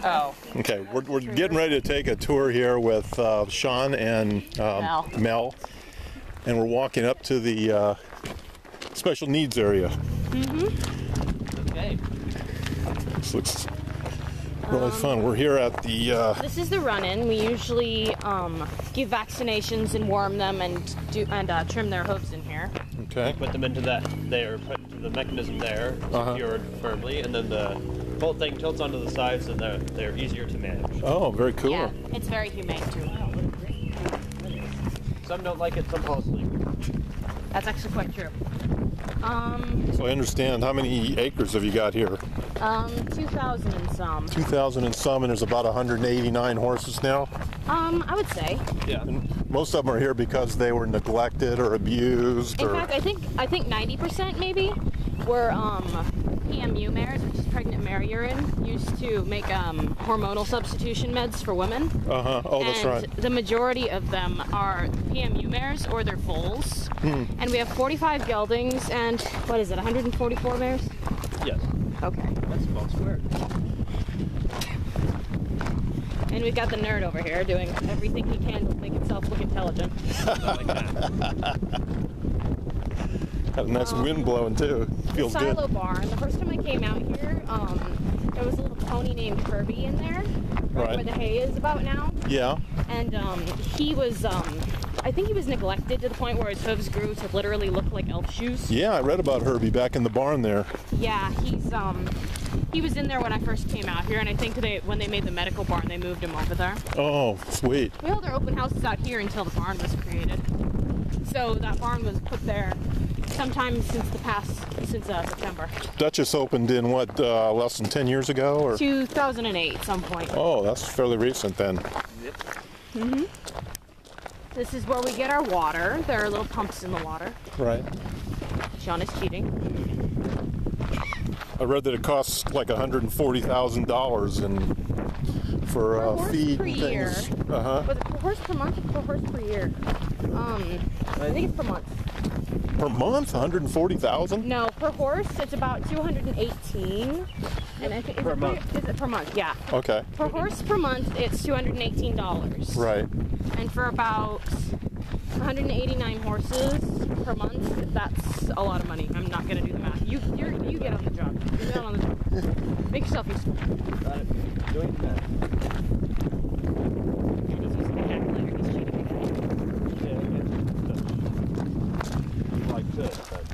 Oh. Okay, we're getting ready to take a tour here with Sean and Mel. And we're walking up to the special needs area. Okay. This looks really fun. We're here at the... This is the run-in. We usually give vaccinations and warm them and trim their hooves in here. Okay. Put them into that. They're put into the mechanism there, secured firmly, and then the whole thing tilts onto the sides, and they're easier to manage. Oh, very cool. Yeah, it's very humane too. Some don't like it, some fall asleep. That's actually quite true. So I understand, how many acres have you got here? 2,000 and some. 2,000 and some, and there's about 189 horses now? I would say. Yeah. And most of them are here because they were neglected or abused. In fact, I think 90% maybe were PMU mares, which is pregnant mare urine, used to make hormonal substitution meds for women. Oh, that's right. The majority of them are PMU mares or their foals. And we have 45 geldings and, what is it, 144 mares? Yes. Okay. That's about square. And we've got the nerd over here doing everything he can to make himself look intelligent. Like that. Got a nice wind blowing too. Feels good. Silo barn. The first time I came out here, there was a little pony named Herbie in there, right where the hay is about now. Yeah. And he was, I think he was neglected to the point where his hooves grew to literally look like elf shoes. Yeah, I read about Herbie back in the barn there. Yeah, he was in there when I first came out here, and I think when they made the medical barn, they moved him over there. Oh, sweet. We held our open houses out here until the barn was created. So that barn was put there sometime since September. Duchess opened in what, less than 10 years ago? Or? 2008, some point. Oh, that's fairly recent then. Yep. This is where we get our water. There are little pumps in the water. Right. Sean is cheating. I read that it costs like $140,000 for feed per and year. things. Was it per horse per month or per horse per year? I think it's per month. Per month? 140,000? No, per horse it's about 218. And I think Per month. Is it per month? Yeah. Okay. Per horse per month it's $218. Right. And for about 189 horses per month, that's a lot of money. I'm not gonna do the math. You get on the job. You get on the job. Make yourself useful. Got it. Doing that. And he's using the calculator. He's cheating again. Yeah, like this, but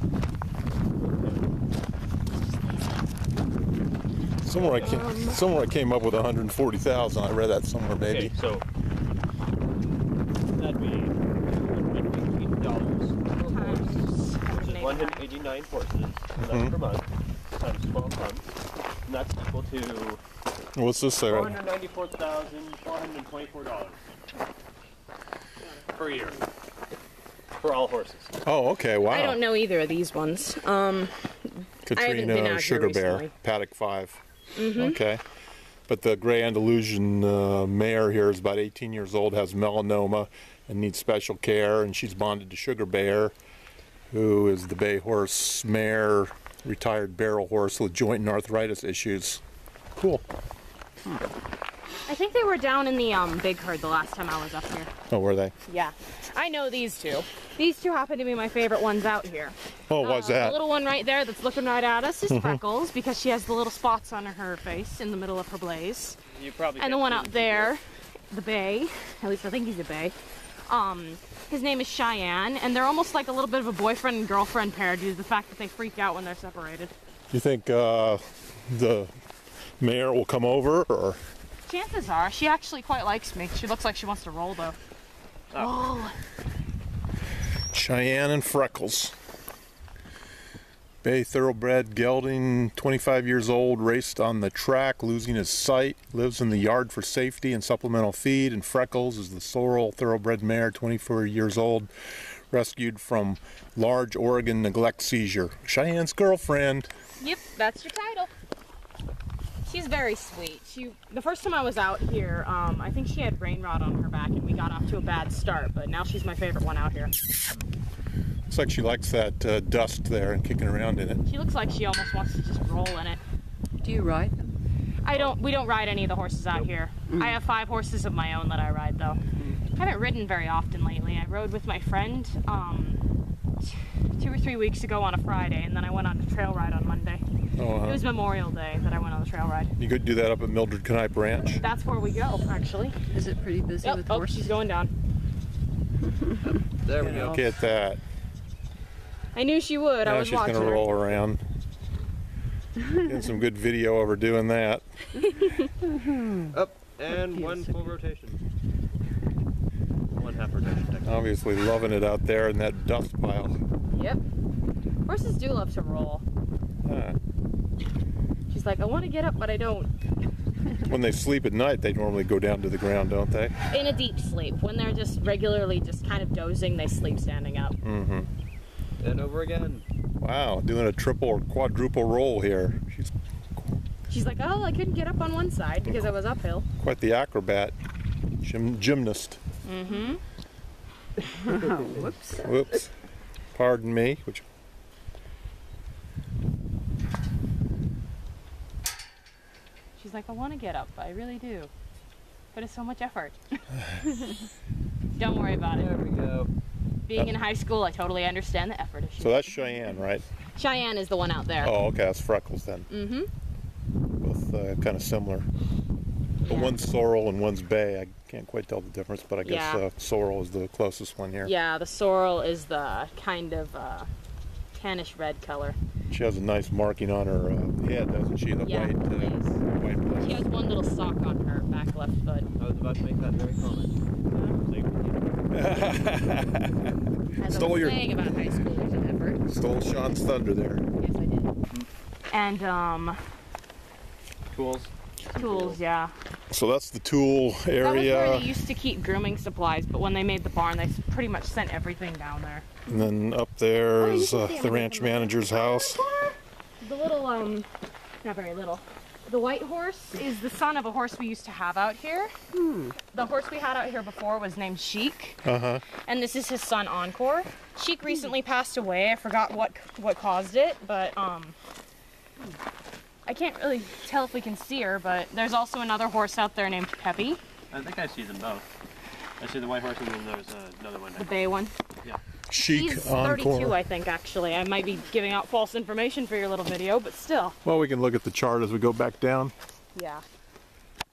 Somewhere I came up with 140,000. I read that somewhere, maybe. okay, so that'd be $118 per horse, which is 189 horses, and that's per month, times 12 months, and that's equal to What's this there? $494,424 per year for all horses. Oh, okay. Wow. I don't know either of these ones. I haven't been Katrina, out Sugar here Bear, recently. Paddock 5. Okay. But the Gray Andalusian mare here is about 18 years old, has melanoma, and needs special care, and she's bonded to Sugar Bear, who is the bay horse mare, retired barrel horse with joint and arthritis issues. Cool. I think they were down in the big herd the last time I was up here. Oh, were they? Yeah. I know these two. These two happen to be my favorite ones out here. Oh, what's that? The little one right there that's looking right at us is Freckles, because she has the little spots on her face in the middle of her blaze. You probably And the one out there, the bay, at least I think he's a bay, his name is Cheyenne, and they're almost like a little bit of a boyfriend and girlfriend pair due to the fact that they freak out when they're separated. You think the mare will come over, or? Chances are, she actually quite likes me. She looks like she wants to roll, though. Oh. Cheyenne and Freckles. Bay thoroughbred gelding, 25 years old, raced on the track, losing his sight, lives in the yard for safety and supplemental feed, and Freckles is the sorrel thoroughbred mare, 24 years old, rescued from large Oregon neglect seizure. Cheyenne's girlfriend. Yep, that's your title. She's very sweet. The first time I was out here, I think she had brain rot on her back and we got off to a bad start, but now she's my favorite one out here. Looks like she likes that dust there and kicking around in it. She looks like she almost wants to just roll in it. Do you ride them? We don't ride any of the horses out here. I have 5 horses of my own that I ride though. I haven't ridden very often lately. I rode with my friend 2 or 3 weeks ago on a Friday, and then I went on a trail ride on Monday. Oh, It was Memorial Day that I went on the trail ride. You could do that up at Mildred Knipe Ranch? That's where we go, actually. Is it pretty busy with horses? She's going down. There we go. Look at that. I knew she would. Now I was she's watching going to her. roll around. Getting some good video of her doing that. Up and one full rotation. 1/2 rotation. Obviously loving it out there in that dust pile. Yep. Horses do love to roll. Huh. She's like, I want to get up, but I don't. When they sleep at night, they normally go down to the ground, don't they? In a deep sleep. When they're just regularly just kind of dozing, they sleep standing up. Mm-hmm. And over again. Wow, doing a triple or quadruple roll here. She's like, oh, I couldn't get up on one side because I was uphill. Quite the acrobat. Gymnast. Mm-hmm. Whoops. Whoops. Pardon me. She's like, I want to get up. I really do. But it's so much effort. Don't worry about it. There we go. Being in high school, I totally understand the effort issue. So that's Cheyenne, right? Cheyenne is the one out there. Oh, okay. That's Freckles then. Mm-hmm. Both kind of similar. But Yeah. one's sorrel and one's bay. I can't quite tell the difference, but I guess Yeah. sorrel is the closest one here. Yeah, the sorrel is the kind of tannish red color. She has a nice marking on her head, doesn't she? The Yeah, white She place. has one little sock on her back left foot. I was about to make that very comment. As I Stole was your- saying about high schoolers and effort. Stole Sean's thunder there. Yes, I did. And Tools. tools, yeah. So that's the tool That was where area. they used to keep grooming supplies, but when they made the barn, they pretty much sent everything down there. And then up there Oh, you is can see the them. ranch manager's house. The little, not very little. The white horse is the son of a horse we used to have out here. The horse we had out here before was named Chic, Uh-huh. and this is his son Encore. Chic recently passed away. I forgot what caused it, but I can't really tell if we can see her, but there's also another horse out there named Peppy, I think I see them both. I see the white horse and then there's another one the there. bay one. Yeah. Chic He's 32, Encore. I think, actually. I might be giving out false information for your little video, but still. Well, we can look at the chart as we go back down. Yeah.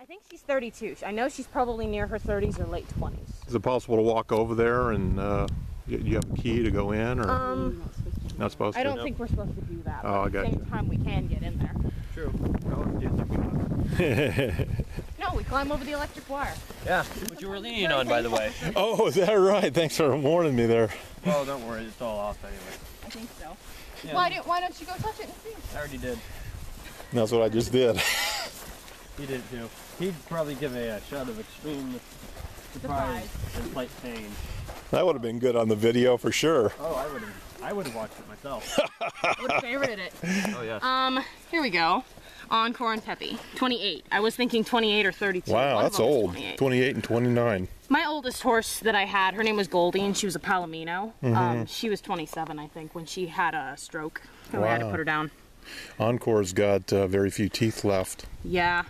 I think she's 32. I know she's probably near her 30s or late 20s. Is it possible to walk over there and you have a key to go in, or not supposed to? I don't think we're supposed to do that. Oh, I But at the gotcha. same time, we can get in there. True. Oh, No, we climb over the electric wire. yeah, which you were leaning on, by the way. Oh, is that right? Thanks for warning me there. Oh, don't worry, it's all off anyway. I think so. Yeah, Why don't you go touch it and see? I already did. That's what I just did. He did too. He'd probably give a shot of extreme surprise and slight pain. That would have been good on the video for sure. Oh, I would have watched it myself. Would have favorited it. Oh yes. Here we go. Encore and Peppy. 28. I was thinking 28 or 32. Wow, One of that's them was old. 28. 28 and 29. My oldest horse that I had, her name was Goldie, and she was a Palomino. She was 27, I think, when she had a stroke. And we had to Wow. put her down. Encore's got very few teeth left. Yeah.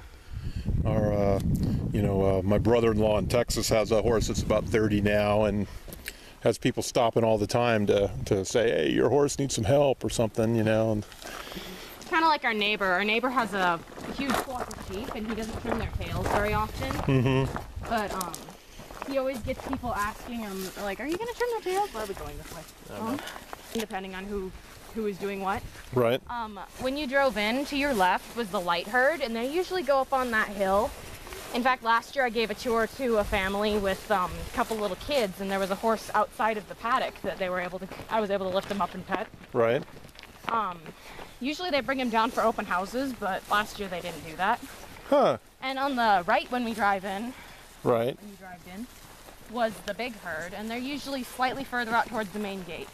Our, my brother-in-law in Texas has a horse that's about 30 now, and has people stopping all the time to say, hey, your horse needs some help or something, And It's kind of like our neighbor. Our neighbor has a huge flock of sheep, and he doesn't trim their tails very often. But he always gets people asking him, like, are you going to trim their tails? Why are we going this way? Depending on who is doing what. right? When you drove in, to your left was the light herd, and they usually go up on that hill. In fact, last year I gave a tour to a family with a couple little kids, and there was a horse outside of the paddock that I was able to lift them up and pet. Right. Usually they bring him down for open houses, but last year they didn't do that. Huh. And on the right when you drive in, Right. was the big herd, and they're usually slightly further out towards the main gate.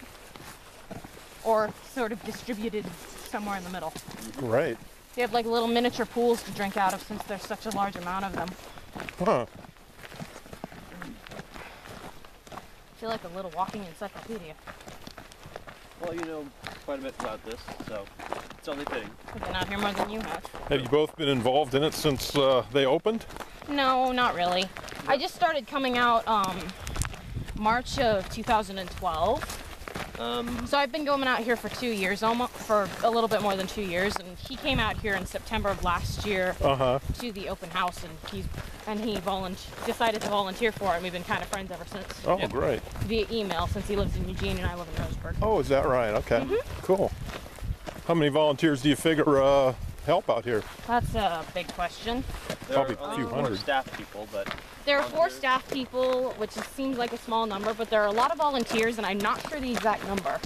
Or sort of distributed somewhere in the middle. Right. They have like little miniature pools to drink out of since there's such a large amount of them. Huh. I feel like a little walking encyclopedia. Well, you know quite a bit about this, so It's only fitting. I've been out here more than you have. Have you both been involved in it since they opened? No, not really. I just started coming out March of 2012. So I've been going out here for 2 years, almost for a little bit more than 2 years, and he came out here in September of last year to the open house, and he decided to volunteer for it, and we've been kind of friends ever since. Oh, great. Via email, since he lives in Eugene and I live in Roseburg. Oh, is that right? Okay, cool. How many volunteers do you figure help out here? That's a big question. Probably There are a few more hundred. staff people, but There are 4 staff people, which seems like a small number, but there are a lot of volunteers, and I'm not sure the exact number.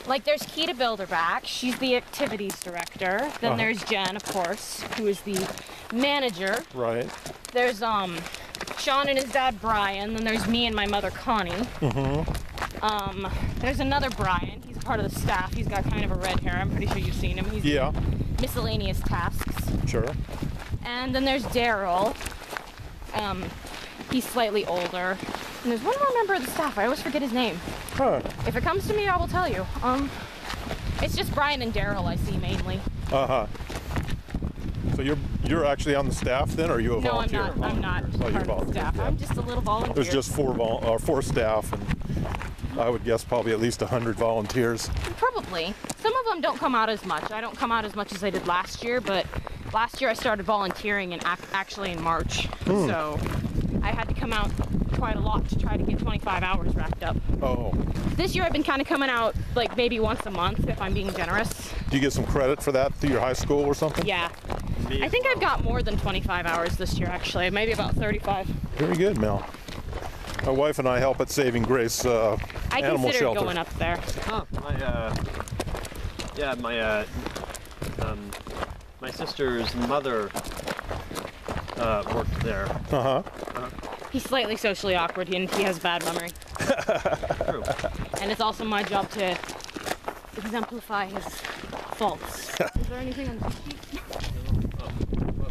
Like, there's Keita Bilderback. She's the activities director. Then there's Jen, of course, who is the manager. Right. There's Sean and his dad, Brian. Then there's me and my mother, Connie. There's another Brian. He's part of the staff. He's got kind of a red hair. I'm pretty sure you've seen him. He's miscellaneous tasks. Sure. And then there's Daryl. He's slightly older. And there's one more member of the staff. I always forget his name. Huh. If it comes to me, I will tell you. It's just Brian and Daryl I see mainly. So you're actually on the staff then, or are you a volunteer? No, I'm not Oh, you're part of the staff. yeah. I'm just a little volunteer. There's just 4 staff, and I would guess probably at least 100 volunteers. Probably. Some of them don't come out as much. I don't come out as much as I did last year, but last year I started volunteering actually in March. So I had to come out quite a lot to try to get 25 hours racked up. Oh. This year I've been kind of coming out like maybe once a month if I'm being generous. Do you get some credit for that through your high school or something? Yeah. I think I've got more than 25 hours this year actually, maybe about 35. Very good, Mel. My wife and I help at Saving Grace I Animal considered Shelter. going up there. My sister's mother worked there. He's slightly socially awkward and he has bad memory. True. And it's also my job to exemplify his faults. Is there anything on the sheet?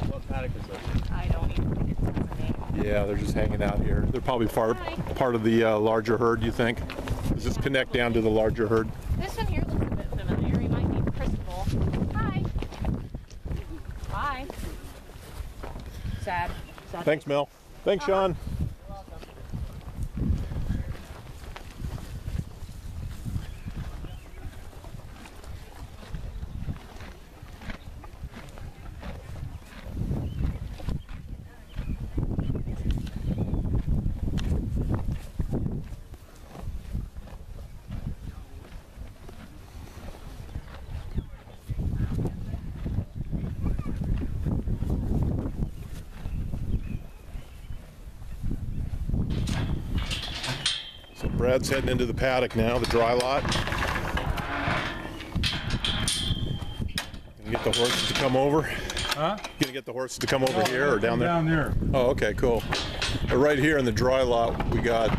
What paddock is this? I don't even think it has a name. Yeah, they're just hanging out here. They're probably part of the larger herd, you think? Does this connect down to the larger herd? This one here looks a bit familiar. He might be Crystal. Hi. Bye. Sad. Thanks, Mel. Thanks, Sean. Brad's heading into the paddock now, the dry lot. Gonna get the horses to come over. Huh? Gonna get the horses to come over here or down there? Down there. Oh, okay, cool. But right here in the dry lot, we got.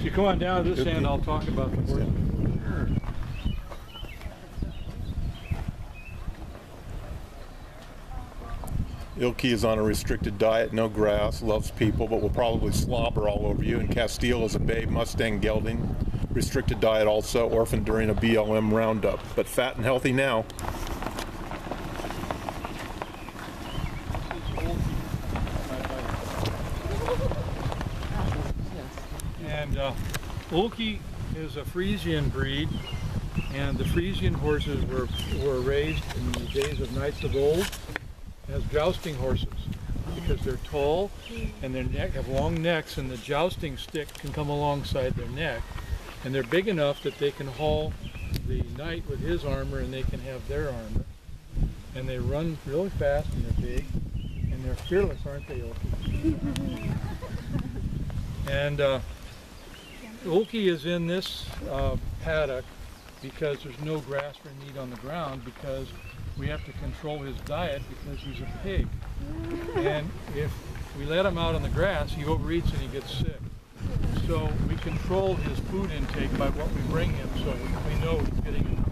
You come on down to this end, I'll talk about the horses. Ilky is on a restricted diet, no grass, loves people, but will probably slobber all over you. And Castile is a babe Mustang gelding. Restricted diet also, orphaned during a BLM roundup, but fat and healthy now. And Ilky is a Friesian breed, and the Friesian horses were raised in the days of knights of old as jousting horses because they're tall and their neck have long necks, and the jousting stick can come alongside their neck, and they're big enough that they can haul the knight with his armor and they can have their armor, and they run really fast and they're big and they're fearless, aren't they, Ilky? And Ilky is in this paddock because there's no grass or meat on the ground, because we have to control his diet because he's a pig. And if we let him out on the grass, he overeats and he gets sick. So we control his food intake by what we bring him, so we know he's getting enough.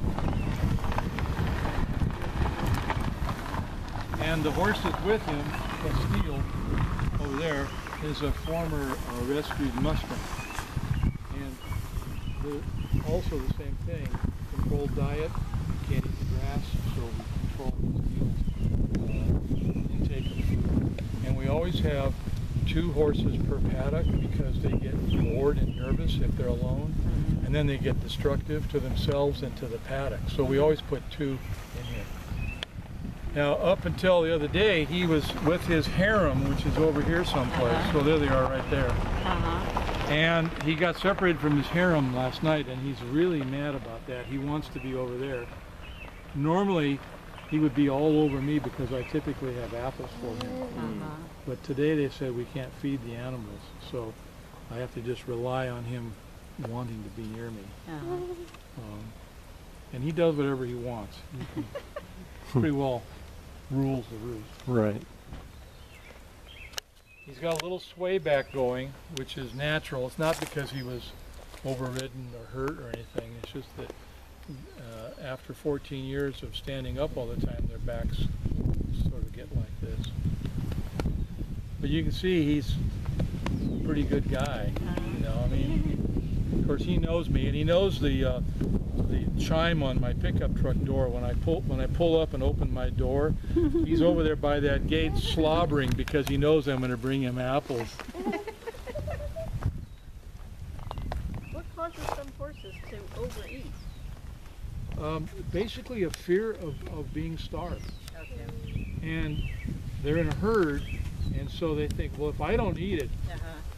And the horse that's with him, Castile, over there, is a former rescued Mustang. And also the same thing, can controlled diet. He can't eat the grass, so we control his intake of food. And we always have 2 horses per paddock because they get bored and nervous if they're alone. And then they get destructive to themselves and to the paddock. So we always put 2 in here. Now, up until the other day, he was with his harem, which is over here someplace. So there they are right there. And he got separated from his harem last night, and he's really mad about that. He wants to be over there. Normally, he would be all over me because I typically have apples for him. But today they said we can't feed the animals, so I have to just rely on him wanting to be near me. And he does whatever he wants. He pretty well rules the roost. Right. He's got a little sway back going, which is natural. It's not because he was overridden or hurt or anything. It's just that after 14 years of standing up all the time, their backs sort of get like this. But you can see he's a pretty good guy. You know, I mean, of course he knows me, and he knows the chime on my pickup truck door. When I pull up and open my door, he's over there by that gate slobbering because he knows I'm going to bring him apples. What causes some horses to overeat? Basically a fear of being starved. Okay. And they're in a herd, and so they think, well, if I don't eat it,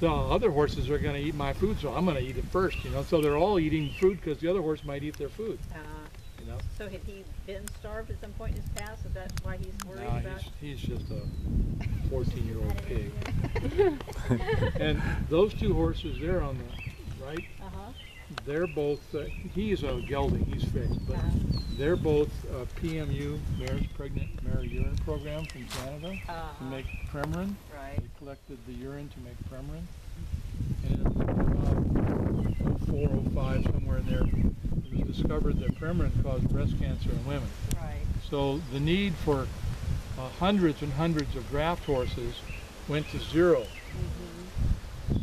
the other horses are going to eat my food, so I'm going to eat it first, you know. So they're all eating food because the other horse might eat their food. You know. So had he been starved at some point in his past? Is that why he's worried about? He's just a 14-year-old pig. And those 2 horses there on the right, they're both, he's a gelding, he's fixed, but they're both PMU, mare's pregnant mare urine program from Canada to make Premarin. Right. They collected the urine to make Premarin. And in 04, 05, somewhere in there, it was discovered that Premarin caused breast cancer in women. Right. So the need for hundreds and hundreds of draft horses went to 0.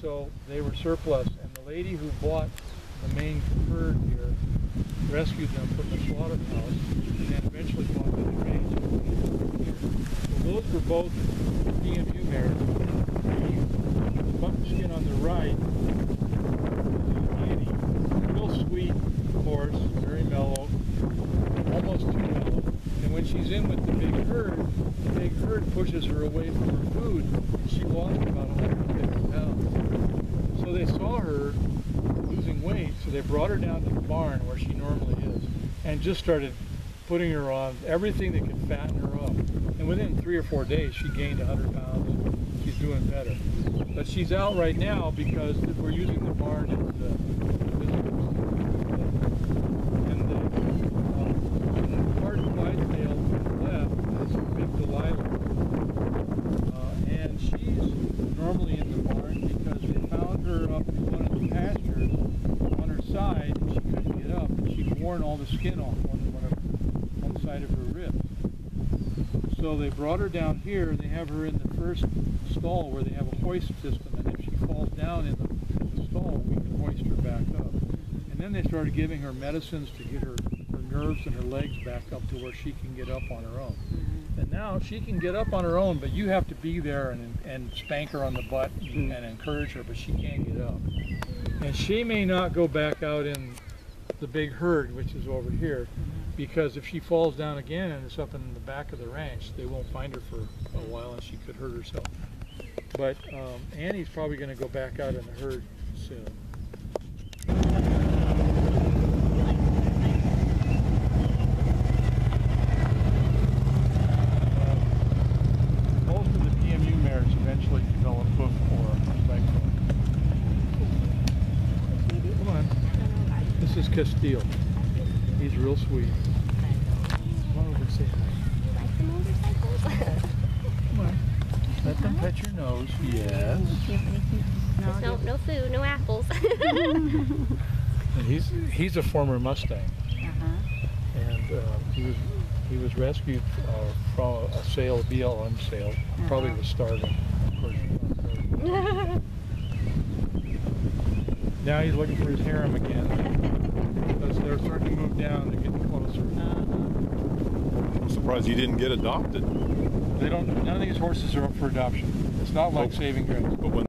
So they were surplus, and the lady who bought the main herd here rescued them from the slaughterhouse and eventually bought them the range. Well, those were both PMU mares. The buckskin on the right, Annie, real sweet horse, very mellow, almost too mellow. And when she's in with the big herd pushes her away from her food, and she lost about 150 pounds. So they saw her losing weight, so they brought her down to the barn where she normally is and just started putting her on everything that could fatten her up. And within 3 or 4 days, she gained 100 pounds and she's doing better. But she's out right now because we're using the barn as the visitors. And the hard Clydesdale to the left is a big Delilah. And she's normally in the barn because they found her up in one of the pastures on her side, and she couldn't get up. She'd worn all the skin off one side of her ribs. So they brought her down here. They have her in the first stall where they have a hoist system, and if she falls down in the stall, we can hoist her back up. And then they started giving her medicines to get her nerves and her legs back up to where she can get up on her own. And now she can get up on her own, but you have to be there and spank her on the butt and encourage her, but she can't get up. And she may not go back out in the big herd, which is over here, because if she falls down again and it's up in the back of the ranch, they won't find her for a while and she could hurt herself. But Annie's probably going to go back out in the herd soon. Most of the PMU mares eventually develop hoof or leg bone. Come on. This is Castile. He's real sweet. Come on over and say hi. You like the motorcycles? Come on. Let them pet your nose. Yes. No food, no apples. And he's a former Mustang. And he was rescued from a sale, BLM sale. Probably was starving. Of course, now he's looking for his harem again. Because they're starting to move down. They're getting closer. I'm surprised he didn't get adopted. They don't. None of these horses are up for adoption. It's not like saving grass. But when